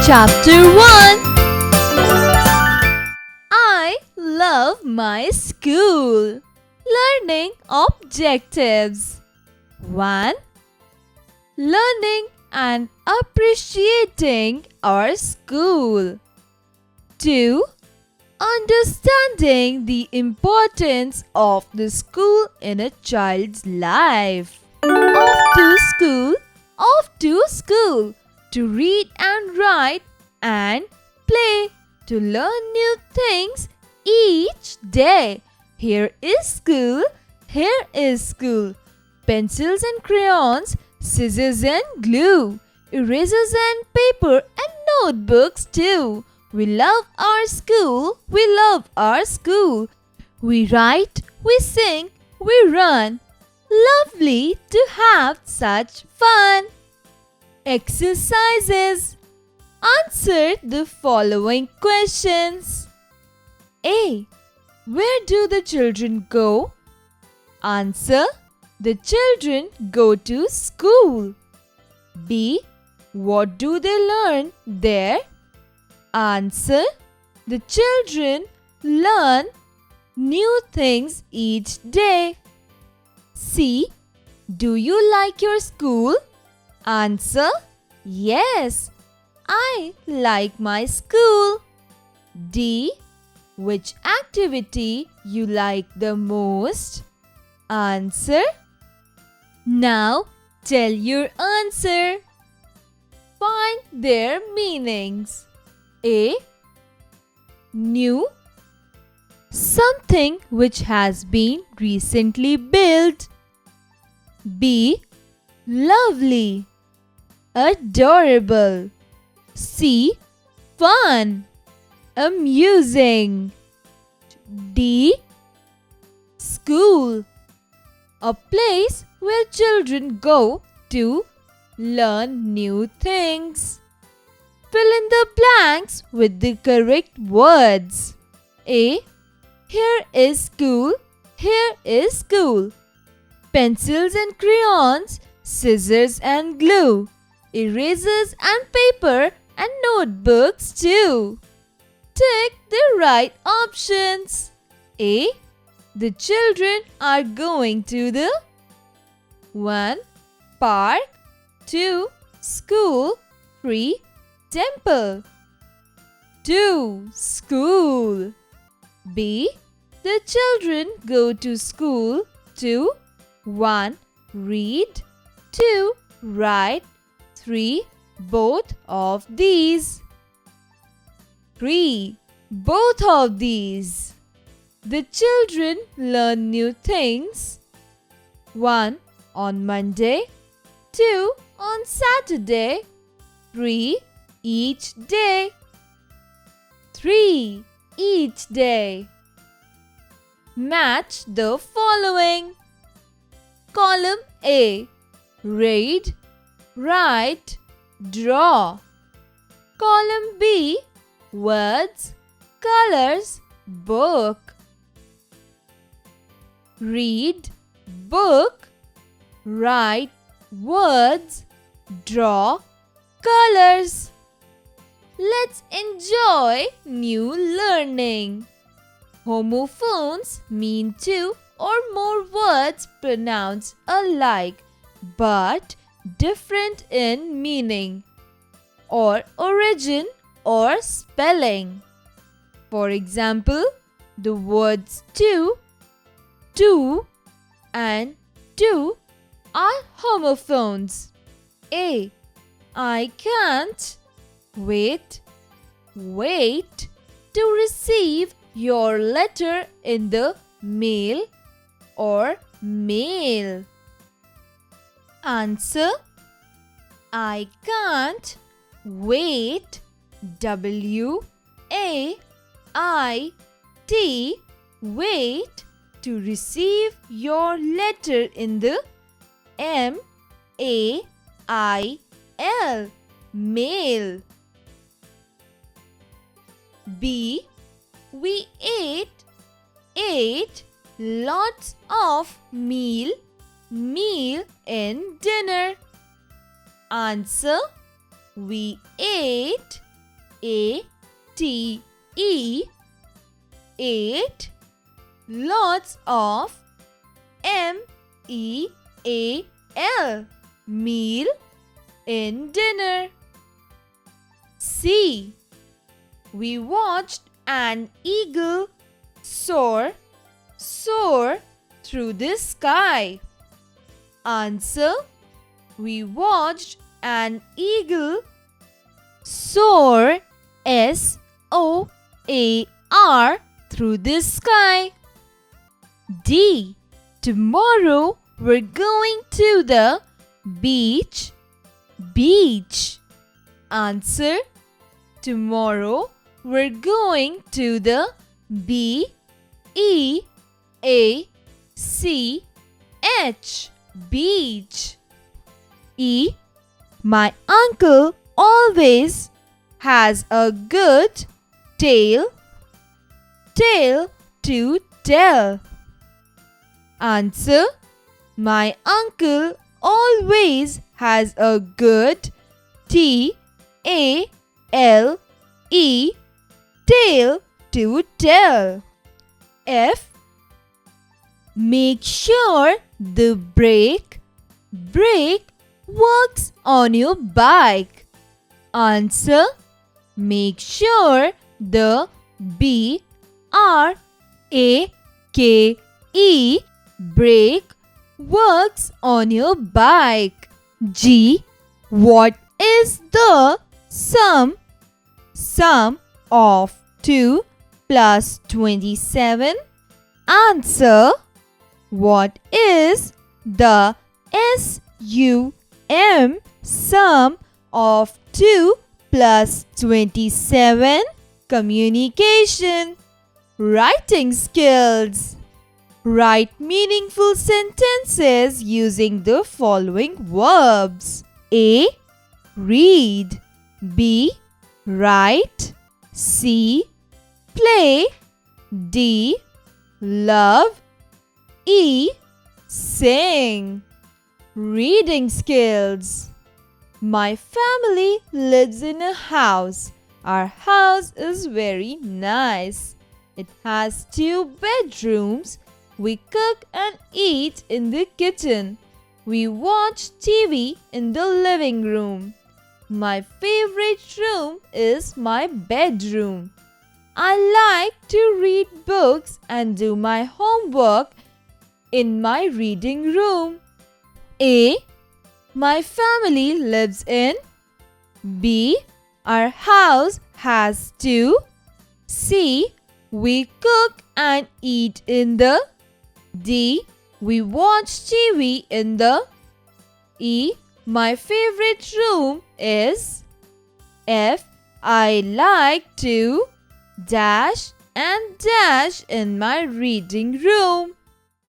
Chapter 1. I love my school. Learning objectives. 1. Learning and appreciating our school. 2. Understanding the importance of the school in a child's life. Off to school, to read and write and play, to learn new things each day. Here is school, here is school. Pencils and crayons, scissors and glue, erasers and paper and notebooks too. We love our school, we love our school. We write, we sing, we run. Lovely to have such fun. Exercises. Answer the following questions. A. Where do the children go? Answer. The children go to school. B. What do they learn there? Answer. The children learn new things each day. C. Do you like your school? Answer. Yes, I like my school. D. Which activity you like the most? Answer. Now tell your answer. Find their meanings. A. New. Something which has been recently built. B. Lovely. Adorable. C. Fun. Amusing. D. School. A place where children go to learn new things. Fill in the blanks with the correct words. A. Here is school. Here is school. Pencils and crayons, scissors and glue, erasers and paper and notebooks too. Tick the right options. A. The children are going to the 1. Park. 2. School. 3. Temple. 2. School. B. The children go to school to 1. Read. 2. Write. 3. Both of these. 3. Both of these. The children learn new things. 1. On Monday. 2. On Saturday. 3. Each day. 3. Each day. Match the following. Column A. Read, write, draw. Column B. Words, colors, book. Read, book, write, words, draw, colors. Let's enjoy new learning. Homophones mean two or more words pronounced alike but different in meaning or origin or spelling. For example, the words two and do are homophones. A. I can't wait to receive your letter in the mail or mail. Answer. I can't wait. W-A-I-T. Wait to receive your letter in the M-A-I-L. Mail. B. We ate lots of meal in dinner. Answer. We ate A-T-E, ate. Lots of M-E-A-L, meal in dinner. C. We watched an eagle soar through the sky. Answer. We watched an eagle soar, S-O-A-R, through the sky. D. Tomorrow we're going to the beach. Answer. Tomorrow we're going to the B-E-A-C-H, beach. E. My uncle always has a good tale to tell. Answer. My uncle always has a good T-A-L-E, tale to tell. F. Make sure the brake works on your bike. Answer. Make sure the B-R-A-K-E, brake, works on your bike. G. What is the sum of 2 plus 27? Answer. What is the SUM, sum of 2 plus 27? Communication. Writing skills. Write meaningful sentences using the following verbs. A. Read. B. Write. C. Play. D. Love. E. Sing. Reading skills. My family lives in a house. Our house is very nice. It has 2 bedrooms. We cook and eat in the kitchen. We watch TV in the living room. My favorite room is my bedroom. I like to read books and do my homework in my reading room. A. My family lives in. B. Our house has 2. C. We cook and eat in the. D. We watch TV in the. E. My favorite room is. F. I like to dash and dash in my reading room.